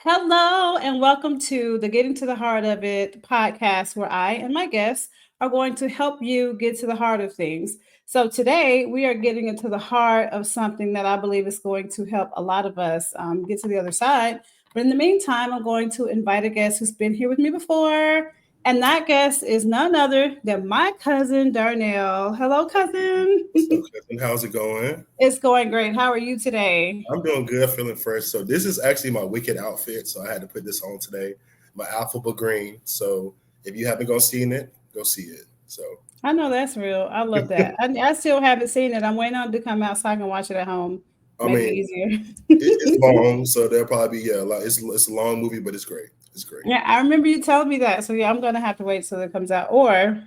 Hello, and welcome to the Getting to the Heart of It podcast, where I and my guests are going to help you get to the heart of things. So, today we are getting into the heart of something that I believe is going to help a lot of us get to the other side. But in the meantime, I'm going to invite a guest who's been here with me before. And that guest is none other than my cousin, Darnell. Hello, cousin. What's up, cousin? How's it going? It's going great. How are you today? I'm doing good, feeling fresh. So this is actually my Wicked outfit. So I had to put this on today. My alphabet green. So if you haven't seen it, go see it. So I know that's real. I love that. I still haven't seen it. I'm waiting on it to come out so I can watch it at home. I Make it mean, easier. it's long, so there'll probably be a lot. It's a long movie, but it's great. It's great. Yeah, I remember you telling me that. So yeah, I'm gonna have to wait till it comes out, or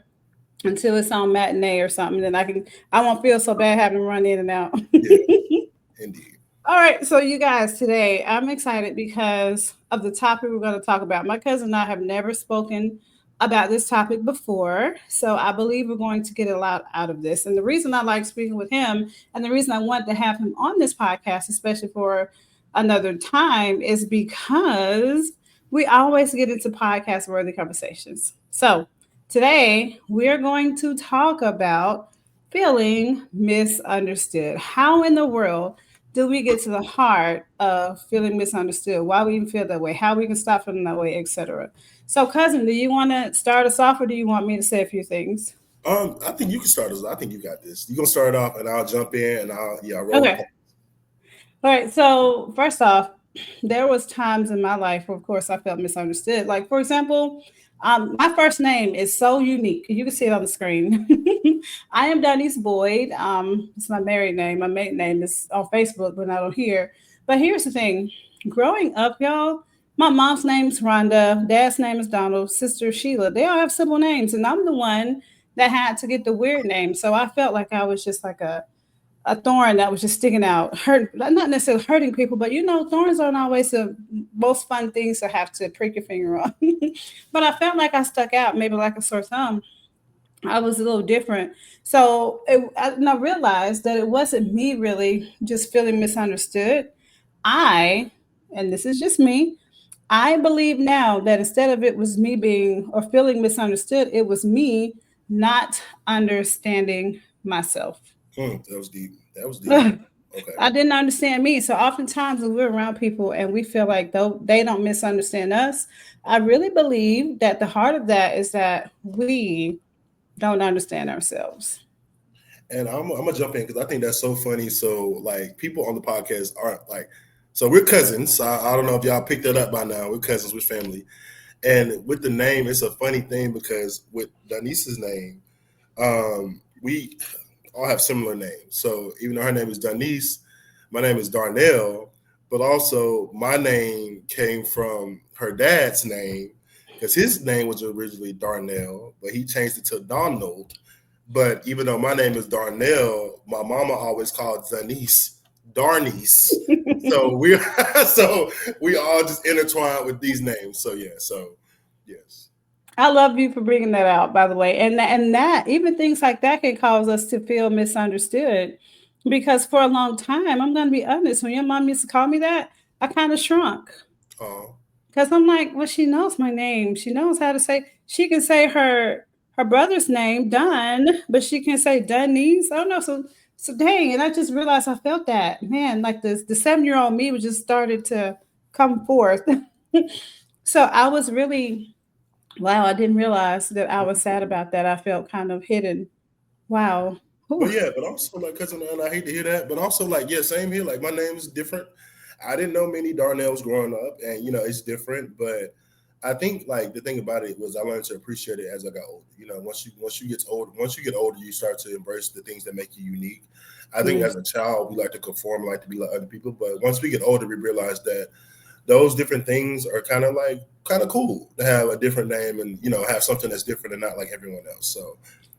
until it's on matinee or something. Then I won't feel so bad having to run in and out. Yeah, indeed. All right, so you guys, today I'm excited because of the topic we're going to talk about. My cousin and I have never spoken about this topic before, so I believe we're going to get a lot out of this. And the reason I like speaking with him, and the reason I want to have him on this podcast, especially for another time, is because we always get into podcast worthy conversations. So today we're going to talk about feeling misunderstood. How in the world do we get to the heart of feeling misunderstood? Why we even feel that way? How we can stop feeling that way, etc. So, cousin, do you want to start us off, or do you want me to say a few things? I think you can start us. I think you got this. You're gonna start it off, and I'll jump in, and I'll roll with Okay. Paul. All right. So, first off, there was times in my life where, of course, I felt misunderstood. Like, for example, my first name is so unique. You can see it on the screen. I am Denise Boyd. It's my married name. My maiden name is on Facebook, but not on here. But here's the thing: growing up, y'all, my mom's name's Rhonda, dad's name is Donald, sister Sheila. They all have simple names, and I'm the one that had to get the weird name. So I felt like I was just like a thorn that was just sticking out, hurt, not necessarily hurting people, but thorns aren't always the most fun things to have to prick your finger on. But I felt like I stuck out, maybe like a sore thumb. I was a little different. And I realized that it wasn't me really just feeling misunderstood. I, and this is just me, I believe now that instead of it was me being or feeling misunderstood, it was me not understanding myself. That was deep. That was deep. Okay. I didn't understand me. So oftentimes when we're around people and we feel like though they don't misunderstand us, I really believe that the heart of that is that we don't understand ourselves. And I'm gonna jump in because I think that's so funny. So like people on the podcast aren't like, so we're cousins. I don't know if y'all picked that up by now. We're cousins, we're family, and with the name, it's a funny thing because with Denise's name, we all have similar names. So even though her name is Denise, my name is Darnell, but also my name came from her dad's name because his name was originally Darnell, but he changed it to Donald. But even though my name is Darnell, my mama always called Denise Darnice. So we so we all just intertwined with these names. So yeah, so yes. I love you for bringing that out, by the way. And that even things like that can cause us to feel misunderstood, because for a long time, I'm going to be honest, when your mom used to call me that, I kind of shrunk Oh, because I'm like, well, she knows my name. She knows how to say. She can say her brother's name, Dunn, but she can say Dunnies. I don't know. So dang, and I just realized I felt that, man. Like the 7-year-old me was just started to come forth. So I was really, wow. I didn't realize that I was sad about that. I felt kind of hidden. Wow. but Whew. yeah, but also like cousin, and I hate to hear that, but also like yeah, same here. Like my name is different. I didn't know many Darnells growing up, and it's different. But I think like the thing about it was I learned to appreciate it as I got older. Once you get older, you start to embrace the things that make you unique. I think Mm. as a child we like to conform, like to be like other people, but once we get older, we realize that those different things are kind of cool to have a different name and have something that's different and not like everyone else. So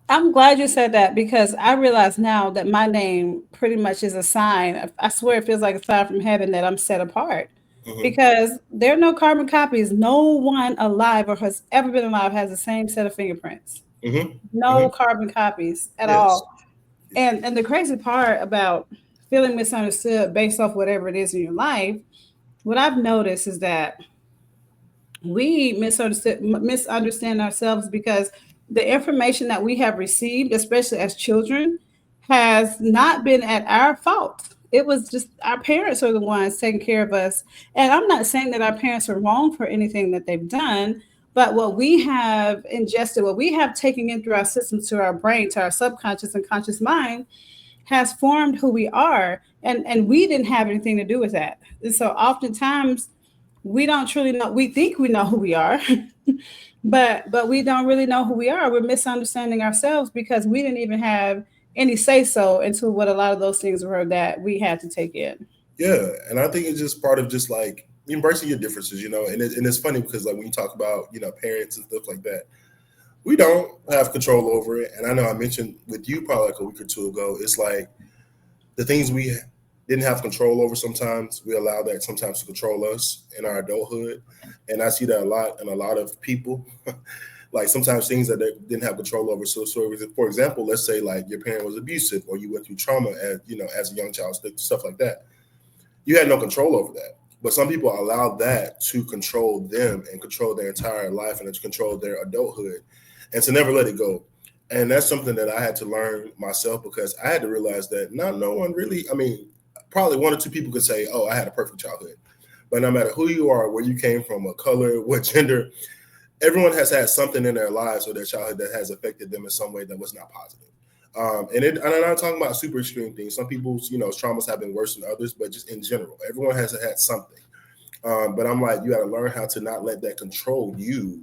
I'm glad you said that because I realize now that my name pretty much is a sign. I swear it feels like a sign from heaven that I'm set apart, mhm, because there are no carbon copies. No one alive or has ever been alive has the same set of fingerprints. mhm, No mhm, carbon copies at yes. all. And the crazy part about feeling misunderstood based off whatever it is in your life, what I've noticed is that we misunderstand ourselves because the information that we have received, especially as children, has not been at our fault. It was just our parents are the ones taking care of us. And I'm not saying that our parents are wrong for anything that they've done, but what we have ingested, what we have taken in through our systems, to our brain, to our subconscious and conscious mind, has formed who we are. And we didn't have anything to do with that. And so oftentimes we don't truly know. We think we know who we are, but we don't really know who we are. We're misunderstanding ourselves because we didn't even have any say so into what a lot of those things were that we had to take in. Yeah, and I think it's just part of just like embracing your differences, you know. And it's funny because like when you talk about parents and stuff like that, we don't have control over it. And I know I mentioned with you probably like a week or two ago, it's like the things we didn't have control over sometimes we allow that sometimes to control us in our adulthood. And I see that a lot in a lot of people. Like sometimes things that they didn't have control over. So for example, let's say like your parent was abusive or you went through trauma as as a young child, stuff like that. You had no control over that. But some people allow that to control them and control their entire life and to control their adulthood and to never let it go. And that's something that I had to learn myself because I had to realize that not no one really, I mean, probably one or two people could say, oh, I had a perfect childhood. But no matter who you are, where you came from, what color, what gender, everyone has had something in their lives or their childhood that has affected them in some way that was not positive. And I'm not talking about super extreme things. Some people's, traumas have been worse than others, but just in general, everyone has had something. But I'm like, you got to learn how to not let that control you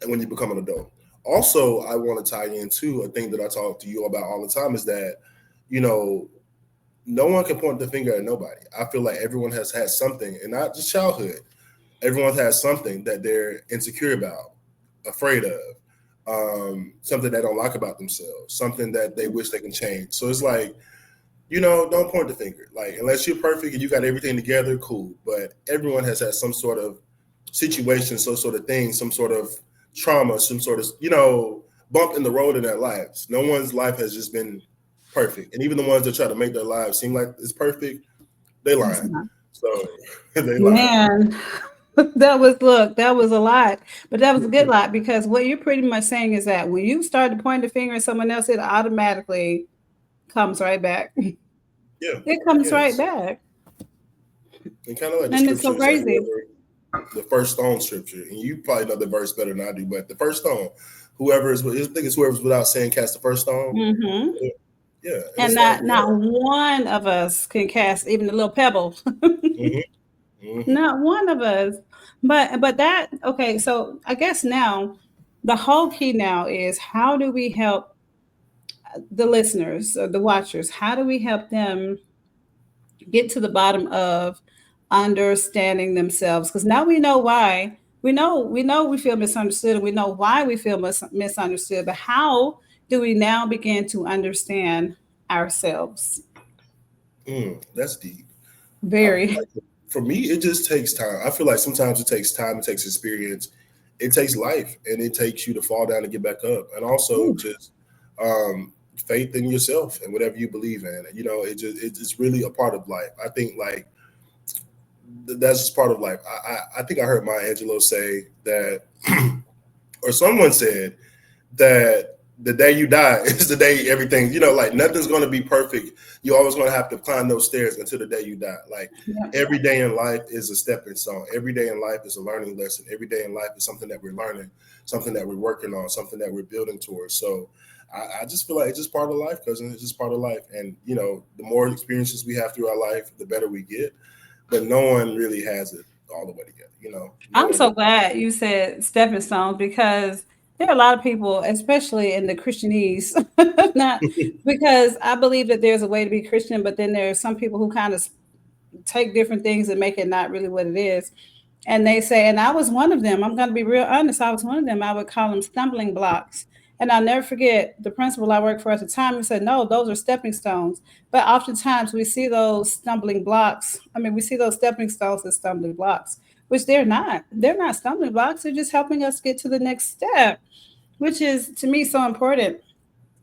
when you become an adult. Also, I want to tie into a thing that I talk to you about all the time is that, you know, no one can point the finger at nobody. I feel like everyone has had something, and not just childhood. Everyone has something that they're insecure about, afraid of, something they don't like about themselves, something that they wish they can change. So it's like, don't point the finger. Like, unless you're perfect and you got everything together, cool. But everyone has had some sort of situation, some sort of thing, some sort of trauma, some sort of, bump in the road in their lives. No one's life has just been perfect. And even the ones that try to make their lives seem like it's perfect, they It's lying. not. So they lying. Man, that was a lot, but that was a good lot because what you're pretty much saying is that when you start to point the finger at someone else, it automatically comes right back. Yeah. It comes right Yes. back. And kind of like the And it's so scripture is like crazy. whoever the first stone scripture, and you probably know the verse better than I do, but the first stone, whoever is, I think it's whoever's without sin cast the first stone. Hmm. Yeah, and And it's like, not one of us can cast even a little pebble. yeah, hmm Not one of us. But that okay, so I guess now the whole key now is how do we help the listeners or the watchers? How do we help them get to the bottom of understanding themselves? Because now we know why. We know we feel misunderstood and we know why we feel misunderstood. But how do we now begin to understand ourselves? that's deep. Very. Like for me, it just takes time. I feel like sometimes it takes time, it takes experience, it takes life, and it takes you to fall down and get back up, and also Ooh, just um, faith in yourself and whatever you believe in. It's really a part of life. I think like that's just part of life. I think I heard Maya Angelou say that, or someone said that the day you die is the day everything, like nothing's going to be perfect. You're always going to have to climb those stairs until the day you die. Like yeah. every day in life is a stepping stone. Every day in life is a learning lesson. Every day in life is something that we're learning, something that we're working on, something that we're building towards. So I just feel like it's just part of life, cousin. It's just part of life. And, the more experiences we have through our life, the better we get. But no one really has it all the way together. No I'm one so really. glad you said stepping stones because there are a lot of people, especially in the Christianese, not because I believe that there's a way to be Christian, but then there are some people who kind of take different things and make it not really what it is. And they say, and I was one of them. I'm going to be real honest. I was one of them. I would call them stumbling blocks. And I'll never forget the principal I worked for at the time. He said, no, those are stepping stones. But oftentimes we see those stumbling blocks. I mean, we see those stepping stones as stumbling blocks, which they're not. They're not stumbling blocks. They're just helping us get to the next step, which is to me so important.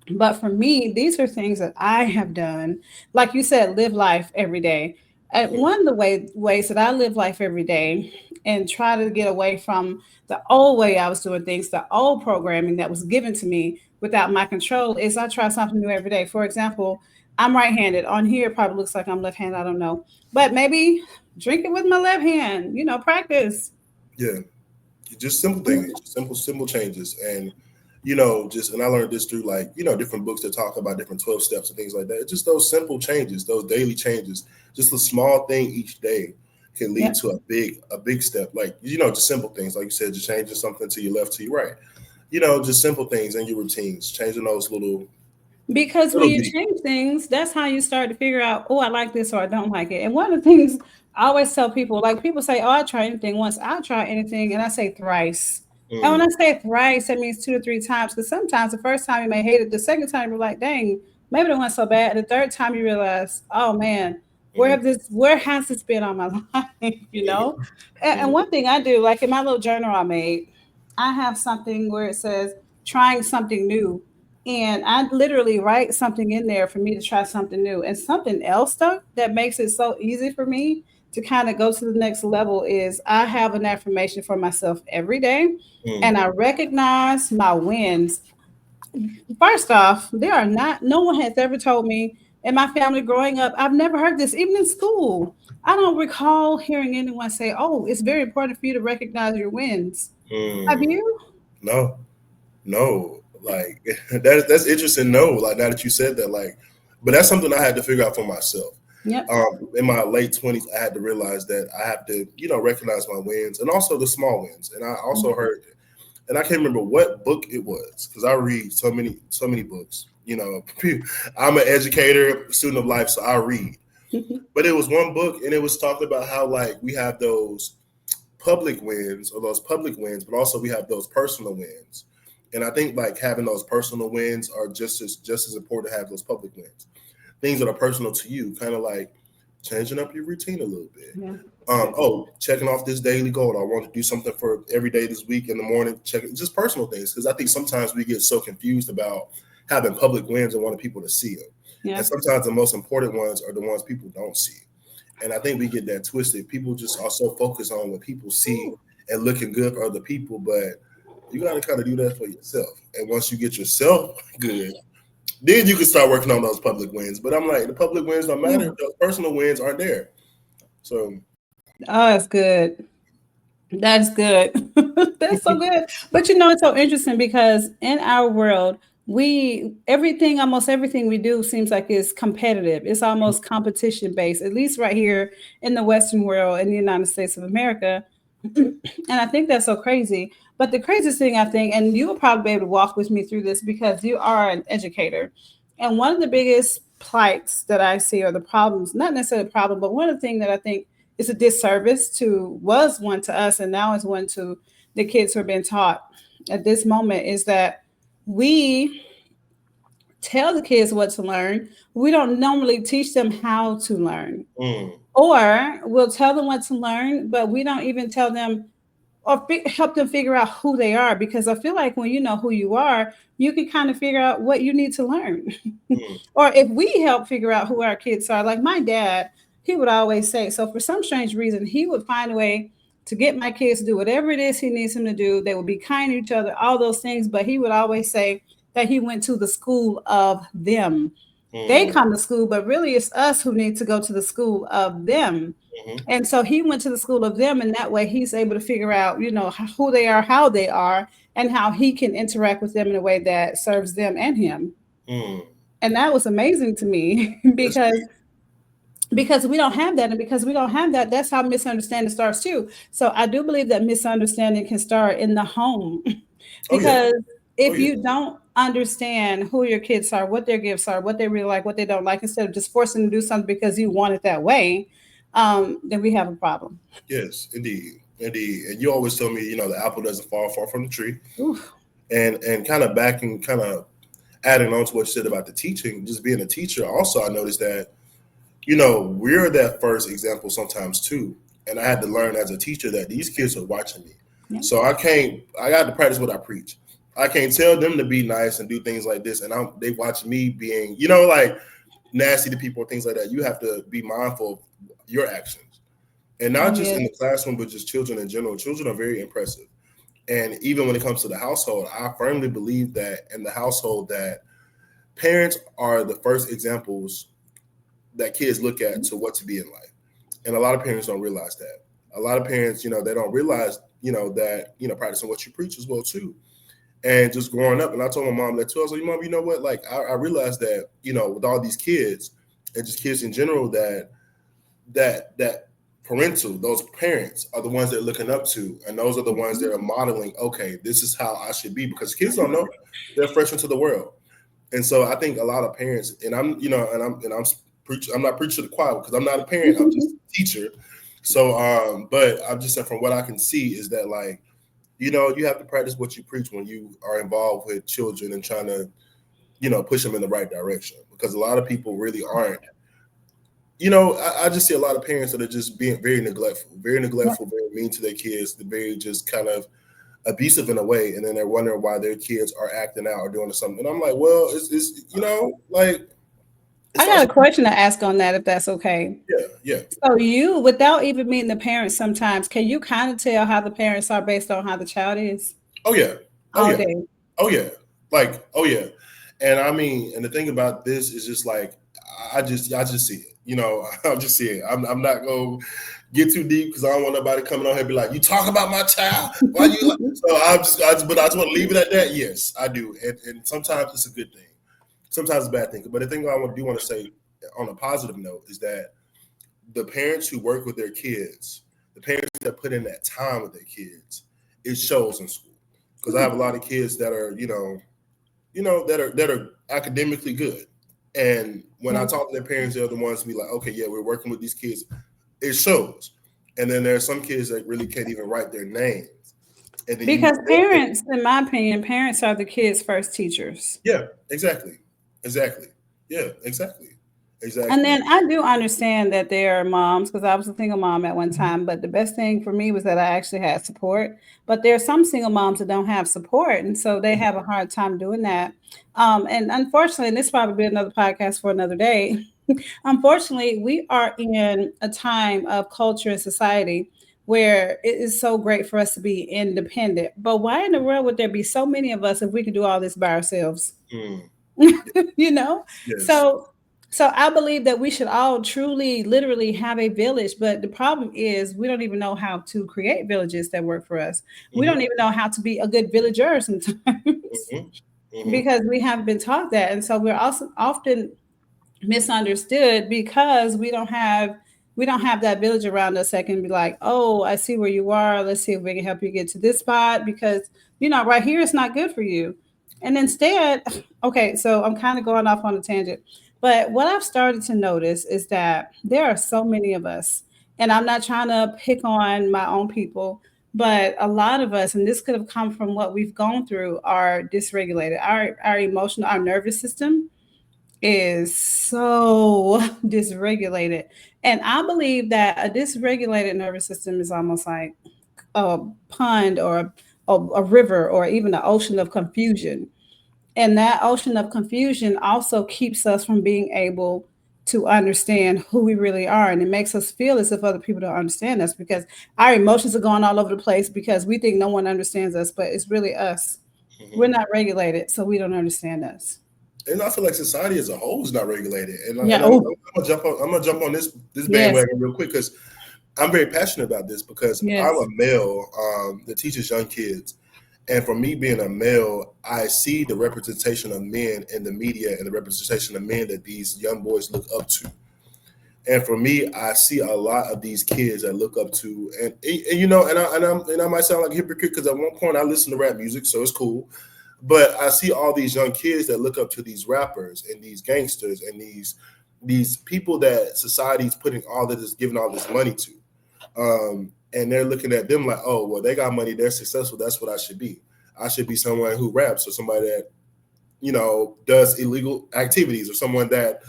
But for me, these are things that I have done. Like you said, live life every day. One of the ways that I live life every day and try to get away from the old way I was doing things, the old programming that was given to me without my control, is I try something new every day. For example, I'm right-handed. On here, it probably looks like I'm left-handed. I don't know, but maybe drink it with my left hand. Practice. Yeah, just simple things, just simple changes, and just and I learned this through like different books that talk about different 12 steps and things like that. It's just those simple changes, those daily changes, just a small thing each day can lead Yeah. to a big step. Like just simple things, like you said, just changing something to your left, to your right. Just simple things in your routines, changing those Because when little you deep. change things, that's how you start to figure out, oh, I like this or I don't like it. And one of the things I always tell people, like people say, oh, I try anything once, I'll try anything, and I say thrice. And when Mm, I say thrice, that means 2 to 3 times. Because sometimes the first time you may hate it, the second time you're like, dang, maybe it wasn't so bad. And the third time you realize, oh man, mm, where has this been on my life? And mm, one thing I do, like in my little journal I made, I have something where it says trying something new, and I literally write something in there for me to try something new. And something else, though, that makes it so easy for me to kind of go to the next level is I have an affirmation for myself every day, and mm, I recognize my wins. First off, there are not, no one has ever told me in my family growing up, I've never heard this, even in school. I don't recall hearing anyone say, oh, it's very important for you to recognize your wins. Have mm. you? No, no, like that's interesting. No, like now that you said that, like, but that's something I had to figure out for myself. Yep. In my late 20s, I had to realize that I have to, recognize my wins and also the small wins. And I also heard, and I can't remember what book it was because I read so many books. I'm an educator, student of life, so I read. But it was one book, and it was talking about how like we have those public wins or those public wins, but also we have those personal wins. And I think like having those personal wins are just as important to have those public wins. Things that are personal to you, kind of like changing up your routine a little bit. Yeah. That's good. Checking off this daily goal. I want to do something for every day this week in the morning. Checking just personal things because I think sometimes we get so confused about having public wins and wanting people to see them. Yeah. And sometimes the most important ones are the ones people don't see. And I think we get that twisted. People just are so focused on what people see and looking good for other people, but you got to kind of do that for yourself. And once you get yourself good, then you can start working on those public wins. But I'm like, the public wins don't matter if those personal wins aren't there. So, Oh, that's good. That's good. That's so good. But it's so interesting because in our world, almost everything we do seems like it's competitive. It's almost competition based, at least right here in the Western world, in the United States of America. And I think that's so crazy. But the craziest thing I think, and you will probably be able to walk with me through this because you are an educator. And one of the biggest plights that I see, or the problems, not necessarily a problem, but one of the things that I think is a disservice to, was one to us, and now is one to the kids who are being taught at this moment, is that we tell the kids what to learn. We don't normally teach them how to learn. mm, Or we'll tell them what to learn, but we don't even tell them or help them figure out who they are, because I feel like when you know who you are, you can kind of figure out what you need to learn. mm, Or if we help figure out who our kids are, like my dad, he would always say, so for some strange reason, he would find a way to get my kids to do whatever it is he needs them to do. They would be kind to each other, all those things, but he would always say that he went to the school of them. They mm, come to school, but really it's us who need to go to the school of them. mm, And so he went to the school of them, and that way he's able to figure out, who they are, how they are, and how he can interact with them in a way that serves them and him. mm. And that was amazing to me That's because deep. we don't have that, and because we don't have that, that's how misunderstanding starts too. So I do believe that misunderstanding can start in the home. Oh yeah. Because Oh if yeah. you don't understand who your kids are, what their gifts are, what they really like, what they don't like, instead of just forcing them to do something because you want it that way, then we have a problem. Yes, indeed. Indeed. And you always tell me, the apple doesn't fall far from the tree. Oof. And kind of backing, kind of adding on to what you said about the teaching, just being a teacher, also I noticed that, we're that first example sometimes too. And I had to learn as a teacher that these kids are watching me. Yeah. So I got to practice what I preach. I can't tell them to be nice and do things like this. And they watch me being, like nasty to people or things like that, you have to be mindful of your actions. And not Oh just yeah. in the classroom, but just children in general. Children are very impressive. And even when it comes to the household, I firmly believe that in the household that parents are the first examples that kids look at to what to be in life. And a lot of parents don't realize that. A lot of parents, they don't realize, that, practicing what you preach as well too. And just growing up, and I told my mom that too. I was like, Mom, you know what? Like, I realized that, with all these kids and just kids in general, that parental, those parents are the ones they're looking up to, and those are the ones that are modeling. Okay, this is how I should be, because kids don't know; they're fresh into the world. And so I think a lot of parents, and I'm not preaching to the choir because I'm not a parent. I'm just a teacher. So, but I'm just saying from what I can see is that, like, you have to practice what you preach when you are involved with children and trying to, push them in the right direction, because a lot of people really aren't. I just see a lot of parents that are just being very neglectful, very mean to their kids, very just kind of abusive in a way, and then they're wondering why their kids are acting out or doing something. And I'm like, well, it's like it I got starts. a question to ask on that, if that's okay. Yeah, yeah. So you, without even meeting the parents, sometimes can you kind of tell how the parents are based on how the child is Oh yeah, oh all yeah, day? oh yeah. Like, oh yeah. And I mean, and the thing about this is just like I just see it. I'm just seeing it. I'm not gonna get too deep because I don't want nobody coming on here and be like, "You talk about my child? Why you?" Like? So but I just want to leave it at that. Yes, I do, and sometimes it's a good thing, sometimes it's a bad thing. But the thing do want to say on a positive note is that the parents who work with their kids, the parents that put in that time with their kids, it shows in school. Because I have a lot of kids that are, that are academically good, and when I Yeah. talk to their parents, they're the ones to be like, okay, yeah, we're working with these kids. It shows. And then there are some kids that really can't even write their names. And then Because parents, in my opinion, parents are the kids' first teachers. yeah, exactly, exactly, yeah, exactly, And exactly. then I do understand that there are moms, because I was a single mom at one time, but the best thing for me was that I actually had support. But there are some single moms that don't have support, and so they have a hard time doing that. And unfortunately, and this probably be another podcast for another day. Unfortunately, we are in a time of culture and society where it is so great for us to be independent. But why in the world would there be so many of us if we could do all this by ourselves? Mm, you know yes. so I believe that we should all truly literally have a village, but the problem is we don't even know how to create villages that work for us. We Mm-hmm, don't even know how to be a good villager sometimes mm-hmm, mm-hmm, because we haven't been taught that, and so we're also often misunderstood because we don't have that village around us that can be like, oh, I see where you are, let's see if we can help you get to this spot, because right here it's not good for you. And instead, okay, so I'm kind of going off on a tangent, but what I've started to notice is that there are so many of us, and I'm not trying to pick on my own people, but a lot of us, and this could have come from what we've gone through, are dysregulated. Our emotional, our nervous system is so dysregulated. And I believe that a dysregulated nervous system is almost like a pond or a river or even an ocean of confusion. And that ocean of confusion also keeps us from being able to understand who we really are. And it makes us feel as if other people don't understand us because our emotions are going all over the place because we think no one understands us, but it's really us. We're mm-hmm. not regulated, so we don't understand us. And I feel like society as a whole is not regulated. And, Yeah. and Oh, I'm gonna jump on this yes. bandwagon real quick because I'm very passionate about this because I'm a Yes. male that teaches young kids. And for me being a male, I see the representation of men in the media and the representation of men that these young boys look up to. And for me, I see a lot of these kids that look up to, and I might sound like a hypocrite because at one point I listened to rap music, so it's cool. But I see all these young kids that look up to these rappers and these gangsters and these people that society's putting all of this, giving all this money to. And they're looking at them like, oh, well, they got money, they're successful. That's what I should be. I should be someone who raps or somebody that, does illegal activities or someone that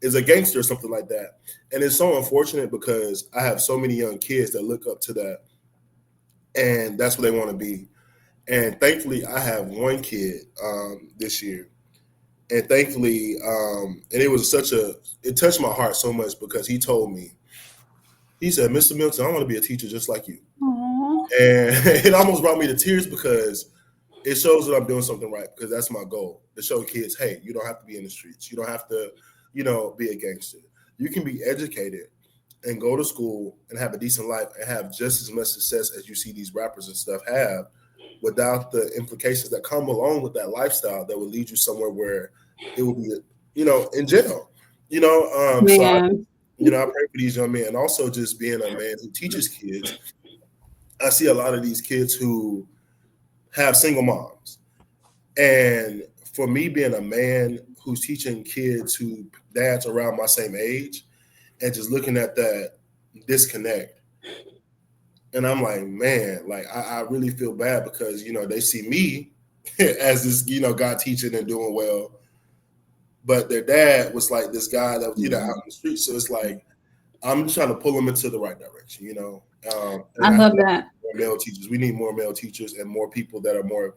is a gangster or something like that. And it's so unfortunate because I have so many young kids that look up to that and that's what they want to be. And thankfully, I have one kid this year, And thankfully, and it was such a it touched my heart so much because he told me, he said, "Mr. Milton, I want to be a teacher just like you." Aw. And it almost brought me to tears because it shows that I'm doing something right, because that's my goal, to show kids, hey, you don't have to be in the streets. You don't have to, be a gangster. You can be educated and go to school and have a decent life and have just as much success as you see these rappers and stuff have, without the implications that come along with that lifestyle that would lead you somewhere where it will be, in jail. So Man. I pray for these young men, and also just being a man who teaches kids. I see a lot of these kids who have single moms. And for me, being a man who's teaching kids who dads around my same age, and just looking at that disconnect, and I'm like, man, like I really feel bad because they see me as this guy teaching and doing well, but their dad was like this guy that was out in the street. So it's like I'm trying to pull them into the right direction. And I I love feel like that. more male teachers. We need more male teachers and more people that are more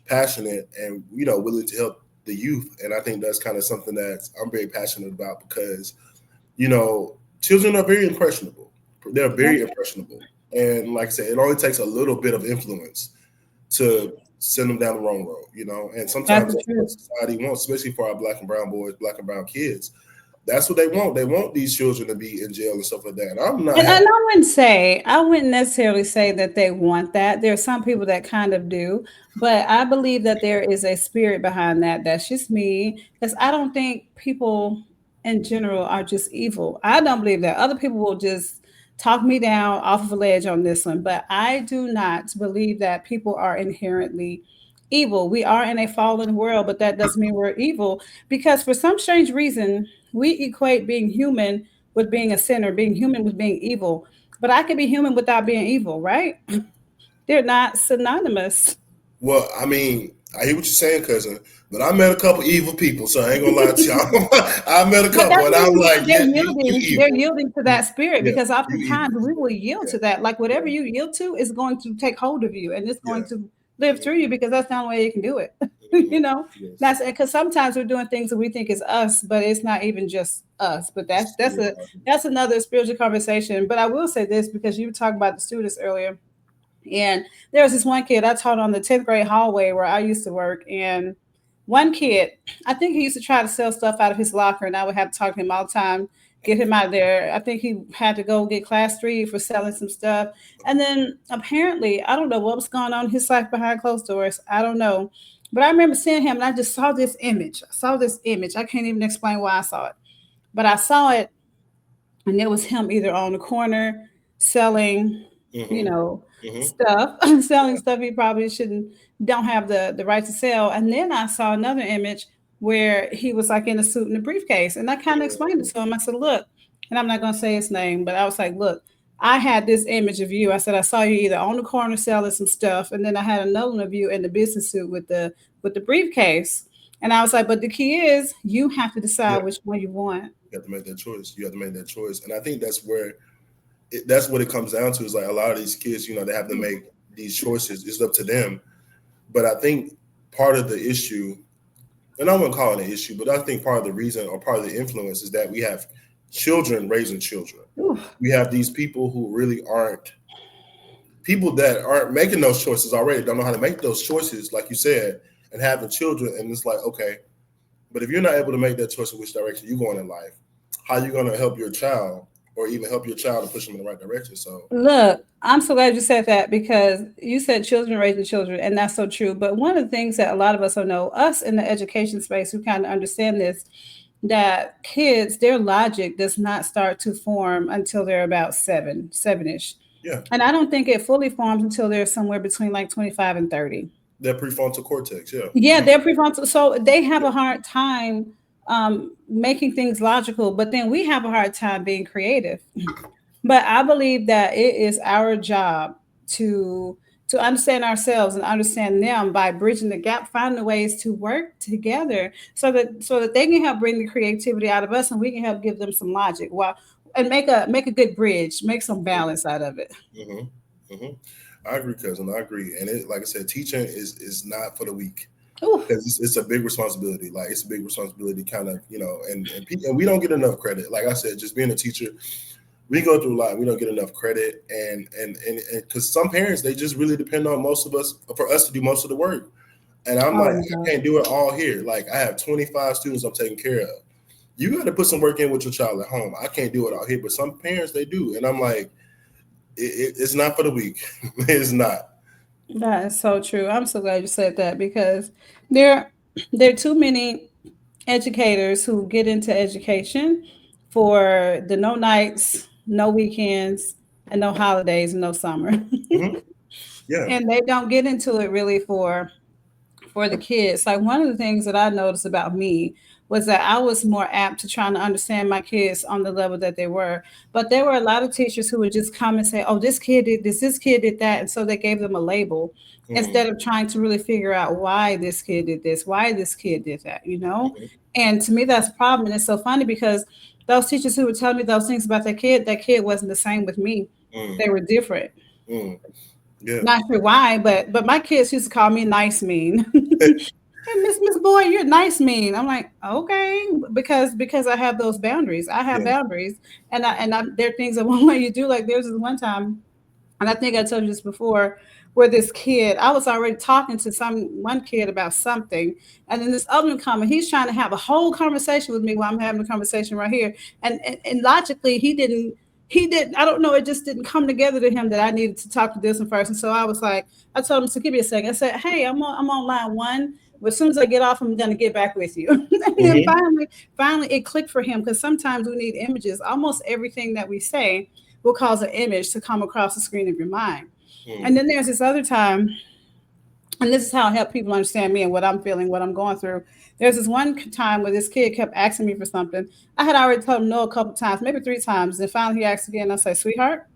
passionate and willing to help the youth. And I think that's kind of something that I'm very passionate about because children are very impressionable. They're Yeah, very impressionable, and like I said, it only takes a little bit of influence to send them down the wrong road. And that's sometimes the that's what truth. society wants, especially for our black and brown boys, black and brown kids. That's what they want. They want these children to be in jail and stuff like that. And I'm not And happy. I wouldn't necessarily say that they want that. There are some people that kind of do, but I believe that there is a spirit behind that. That's just me, because I don't think people in general are just evil. I don't believe that. Other people will just talk me down off of a ledge on this one, but I do not believe that people are inherently evil. We are in a fallen world, but that doesn't mean we're evil, because for some strange reason, we equate being human with being a sinner, being human with being evil. But I can be human without being evil, right? They're not synonymous. Well, I mean, I hear what you're saying, cousin, but I met a couple evil people, so I ain't gonna lie to y'all. I met a But that couple, and I'm means like, yeah, you they're evil. yielding to that spirit, Yeah, because you evil. oftentimes we will yield Yeah, to that. Like whatever yeah, you yield to is going to take hold of you and it's yeah. going to live through you, because that's the only way you can do it. Mhm. Yes, That's because sometimes we're doing things that we think is us, but it's not even just us. But this is reality. that's another spiritual conversation. But I will say this, because you were talking about the students earlier. And there was this one kid I taught on the 10th grade hallway where I used to work. And one kid, I think he used to try to sell stuff out of his locker, and I would have to talk to him all the time, get him out of there. I think he had to go get class 3 for selling some stuff. And then apparently, I don't know what was going on in his life behind closed doors. I don't know. But I remember seeing him and I just saw this image. I saw this image. I can't even explain why I saw it. But I saw it, and it was him either on the corner selling, you Mm-hmm. know, Mm-hmm. stuff, selling Yeah. stuff he probably shouldn't, don't have the right to sell. And then I saw another image where he was like in a suit and a briefcase, and I kind of explained it to him. I said, "Look," and I'm not gonna say his name, but I was like, "Look, I had this image of you." I said, "I saw you either on the corner selling some stuff, and then I had another one of you in the business suit with the briefcase." And I was like, "But the key is, you have to Yeah. decide which one you want." You have to make that choice. You have to make that choice, and I think that's where that's what it comes down to. Is like a lot of these kids, they have to make these choices. It's up to them. But I think part of the issue, and I wouldn't call it an issue, but I think part of the reason or part of the influence is that we have children raising children. Oof. We have these people who really aren't people that aren't making those choices already, don't know how to make those choices, like you said, and having children. And it's like, okay, but if you're not able to make that choice in which direction you're going in life, how are you going to help your child or even help your child to push them in the right direction? So, Look, I'm so glad you said that, because you said children raising children, and that's so true. But one of the things that a lot of us don't know, us in the education space who kind of understand this, that kids, their logic does not start to form until they're about seven-ish. yeah, And I don't think it fully forms until they're somewhere between like 25 and 30. that prefrontal cortex, yeah. Yeah, Hmm. they're prefrontal. So they have a hard time making things logical, but then we have a hard time being creative. But I believe that it is our job to to understand ourselves and understand them by bridging the gap, finding ways to work together so that they can help bring the creativity out of us, and we can help give them some logic. While and make a good bridge, make some balance out of it. Hmm. Hmm. I agree, cousin. I agree. And it, like I said, teaching is not for the weak. Ooh. because it's a big responsibility. Like it's a big responsibility, kind of, and we don't get enough credit. Like I said, just being a teacher, we go through a lot. We don't get enough credit, and because some parents, they just really depend on most of us for us to do most of the work. And I'm Oh like, my I God. can't do it all here. Like I have 25 students I'm taking care of. You got to put some work in with your child at home. I can't do it all here, but some parents they do, and I'm like, it's not for the weak. It's not. That is so true. I'm so glad you said that because there there are too many educators who get into education for the no nights, no weekends, and no holidays and no summer. Hmm. Yeah. And they don't get into it really for the kids. Like one of the things that I noticed about me was that I was more apt to trying to understand my kids on the level that they were. But there were a lot of teachers who would just come and say, "Oh, this kid did this kid did that," and so they gave them a label Mm-hmm. instead of trying to really figure out why this kid did this, why this kid did that, you know. And to me, that's a problem. And it's so funny because those teachers who would tell me those things about that kid wasn't the same with me. Mm-hmm. They were different. Mm-hmm. Yeah. Not sure why, but my kids used to call me nice mean. Hey, Miss Boy, you're nice mean. I'm like, okay, because I have those boundaries. I have Yeah. boundaries, and there are things I won't let you do. Like there's this one time, and I think I told you this before, where this kid, I was already talking to one kid about something, and then this other one come and he's trying to have a whole conversation with me while I'm having a conversation right here, and logically he didn't, I don't know, it just didn't come together to him that I needed to talk to this one first, and so I was like, I told him, so give me a second. I said, hey, I'm on line one. But as soon as I get off, I'm gonna get back with you. And then Mm-hmm. finally, it clicked for him because sometimes we need images. Almost everything that we say will cause an image to come across the screen of your mind. And then there's this other time, and this is how I help people understand me and what I'm feeling, what I'm going through. There's this one time where this kid kept asking me for something. I had already told him no a couple times, maybe three times. And finally he asked again. I say, sweetheart,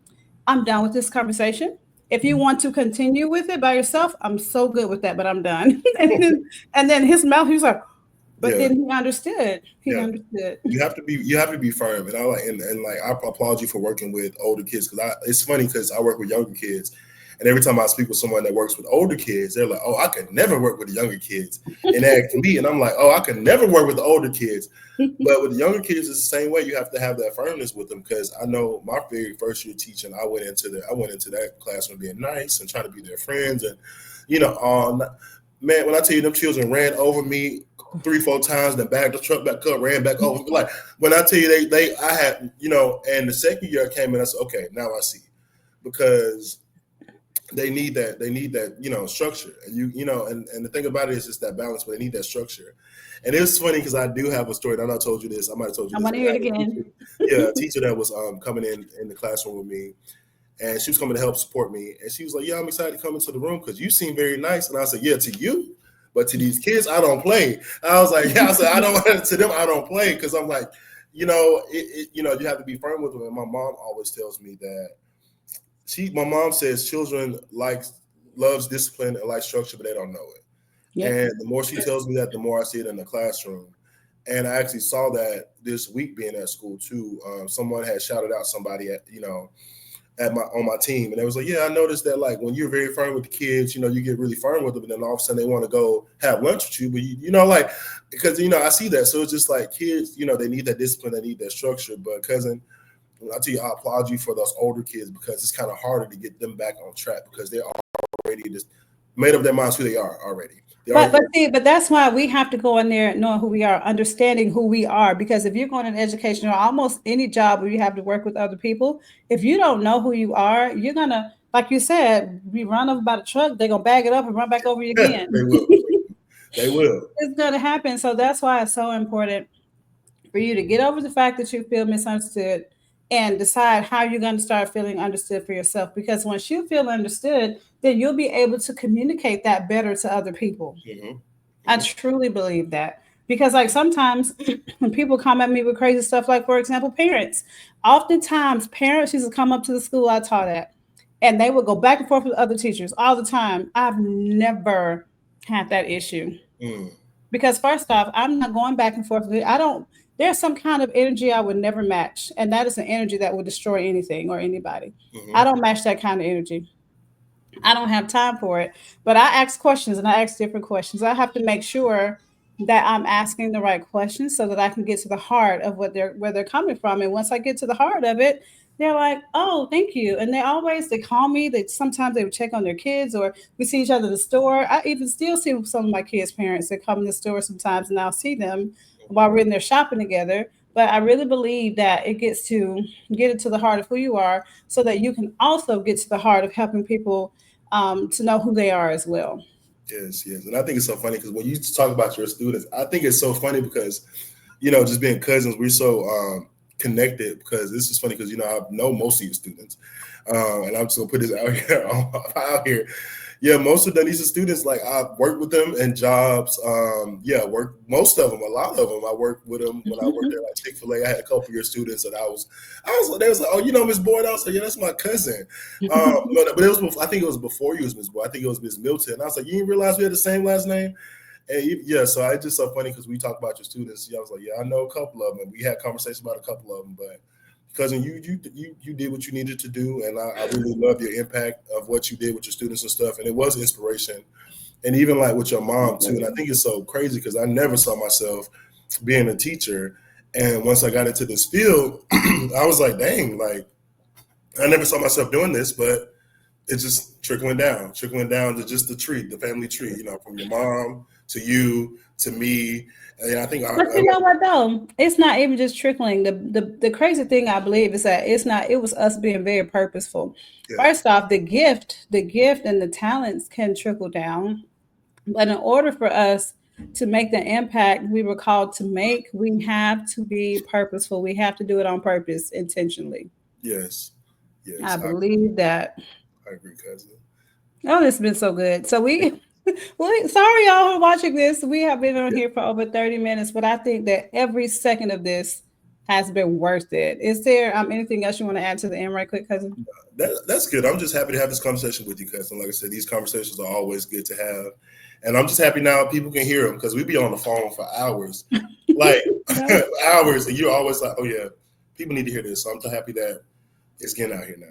I'm done with this conversation. If you want to continue with it by yourself, I'm so good with that, but I'm done. And then his mouth, he was like, but Yeah. then he understood. He Yeah. understood. You have to be firm, and I like and like I applaud you for working with older kids because it's funny because I work with younger kids, and every time I speak with someone that works with older kids, they're like, "Oh, I could never work with the younger kids," and they ask me, and I'm like, "Oh, I could never work with the older kids." But with the younger kids, it's the same way. You have to have that firmness with them because I know my very first year teaching, I went into that classroom being nice and trying to be their friends, and man, when I tell you them children ran over me 3, 4 times, then backed the truck back up, ran back over. Like when I tell you I had, and the second year I came in, I said, okay, now I see, because they need that structure, and and the thing about it is it's that balance, but they need that structure. And it was funny because I do have a story. I know I told you this. I might have told you I this, want to but hear I it had a again. teacher, yeah, a teacher that was coming in the classroom with me, and she was coming to help support me. And she was like, "Yeah, I'm excited to come into the room because you seem very nice." And I said, "Yeah, to you, but to these kids, I don't play." I was like, "Yeah," I said, "I don't to them, I don't play," because I'm like, you have to be firm with them. And my mom always tells me that my mom says children loves discipline and like structure, but they don't know it. Yep. And the more she tells me that, the more I see it in the classroom. And I actually saw that this week being at school too. Someone had shouted out somebody at my on my team, and they was like, "Yeah, I noticed that like when you're very firm with the kids, you get really firm with them, and then all of a sudden they want to go have lunch with you, but like because I see that, so it's just like kids, they need that discipline, they need that structure. But cousin, I tell you, I applaud you for those older kids because it's kind of harder to get them back on track because they're already just made up their minds who they are already. They But already. but see, but that's why we have to go in there knowing who we are, understanding who we are. Because if you're going in education or almost any job where you have to work with other people, if you don't know who you are, you're gonna, like you said, be run over by the truck. They're gonna bag it up and run back over you They again. will. They will. It's gonna happen. So that's why it's so important for you to get over the fact that you feel misunderstood and decide how you're going to start feeling understood for yourself. Because once you feel understood, then you'll be able to communicate that better to other people. Hmm. I Hmm. truly believe that. Because like sometimes when people come at me with crazy stuff, like for example, parents, oftentimes parents used to come up to the school I taught at and they would go back and forth with other teachers all the time. I've never had that issue. Mm. Because first off, I'm not going back and forth with it. I don't, there's some kind of energy I would never match. And that is an energy that would destroy anything or anybody. I Hmm. don't match that kind of energy. I don't have time for it. But I ask questions and I ask different questions. I have to make sure that I'm asking the right questions so that I can get to the heart of what they're where they're coming from. And once I get to the heart of it, they're like, "Oh, thank you." And they call me. They sometimes they would check on their kids, or we see each other in the store. I even still see some of my kids' parents that come in the store sometimes, and I'll see them while we're in there shopping together. But I really believe that it gets to get it to the heart of who you are, so that you can also get to the heart of helping people to know who they are as well. Yes, yes. And I think it's so funny because when you talk about your students, I think it's so funny because, just being cousins, we're so connected because this is funny because, I know most of your students. And I'm just going to put this out here. Out here. Yeah, most of these students, like I've worked with them in jobs. Yeah, work most of them, a lot of them. I worked with them when I worked there, like Chick-fil-A. I had a couple of your students that they was like, oh, Miss Boyd. I was like, yeah, that's my cousin. No, but it was, I think it was before you was Miss Boyd. I think it was Miss Milton. I was like, you didn't realize we had the same last name? And yeah, so it's just so funny because we talk about your students. Yeah, I was like, yeah, I know a couple of them. And we had conversations about a couple of them, but cousin, you did what you needed to do, and I really love your impact of what you did with your students and stuff, and it was inspiration, and even like with your mom too. And I think it's so crazy because I never saw myself being a teacher, and once I got into this field, I was like, dang, like I never saw myself doing this, but it's just trickling down to just the tree, the family tree, from your mom to you to me. And I think But you know what though? It's not even just trickling. The crazy thing I believe is that it's not. It was us being very purposeful. yeah, First off, the gift and the talents can trickle down, but in order for us to make the impact we were called to make, we have to be purposeful. We have to do it on purpose, intentionally. yes, I yes, believe that. I agree, cousin. Oh, this has been so good. So well, sorry y'all who are watching this. We have been on Yeah. here for over 30 minutes, but I think that every second of this has been worth it. Is there anything else you want to add to the end right quick, cousin? That's good. I'm just happy to have this conversation with you, cousin. Like I said, these conversations are always good to have, and I'm just happy now people can hear them because we be on the phone for hours, like No. hours, and you're always like, "Oh yeah, people need to hear this." So I'm so happy that it's getting out here now.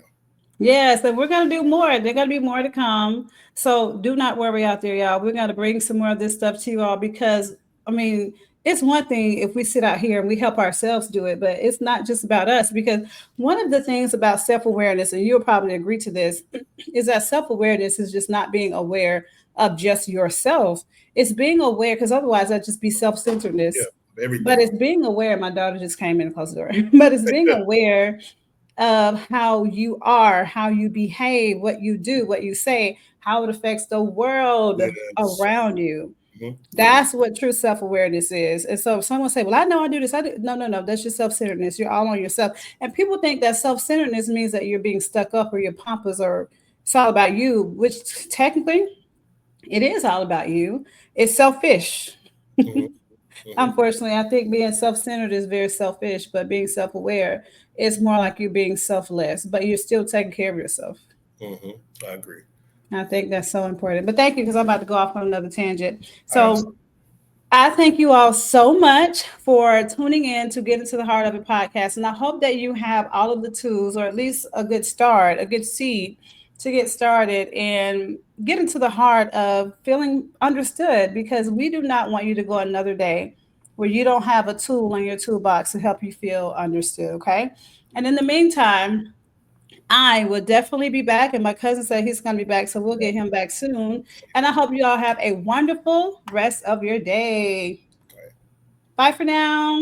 Yeah, so we're gonna do more. There's gonna be more to come. So do not worry out there, y'all. We're gonna bring some more of this stuff to you all because I mean, it's one thing if we sit out here and we help ourselves do it, but it's not just about us because one of the things about self-awareness, and you'll probably agree to this, is that self-awareness is just not being aware of just yourself. It's being aware because otherwise that'd just be Yeah, self-centeredness. But everything. it's being aware. My daughter just came in and closed the door. But it's being aware of how you are, how you behave, what you do, what you say, how it affects the world Yes. around you. Yes. That's what true self awareness is. And so if someone say, "Well, I know I do this," I do. No, no, no. That's your self centeredness. You're all on yourself. And people think that self centeredness means that you're being stuck up or you're pompous or it's all about you, which technically it is all about you. It's selfish. Hmm. Hmm. Unfortunately, I think being self centered is very selfish, but being self aware is more like you being selfless, but you're still taking care of yourself. Hmm. I agree. I think that's so important. But thank you because I'm about to go off on another tangent. I understand. So I thank you all so much for tuning in to Get Into the Heart of It podcast. And I hope that you have all of the tools, or at least a good start, a good seed to get started and get into the heart of feeling understood because we do not want you to go another day where you don't have a tool in your toolbox to help you feel understood. Okay. And in the meantime, I will definitely be back, and my cousin said he's going to be back, so we'll get him back soon. And I hope you all have a wonderful rest of your day. Bye for now.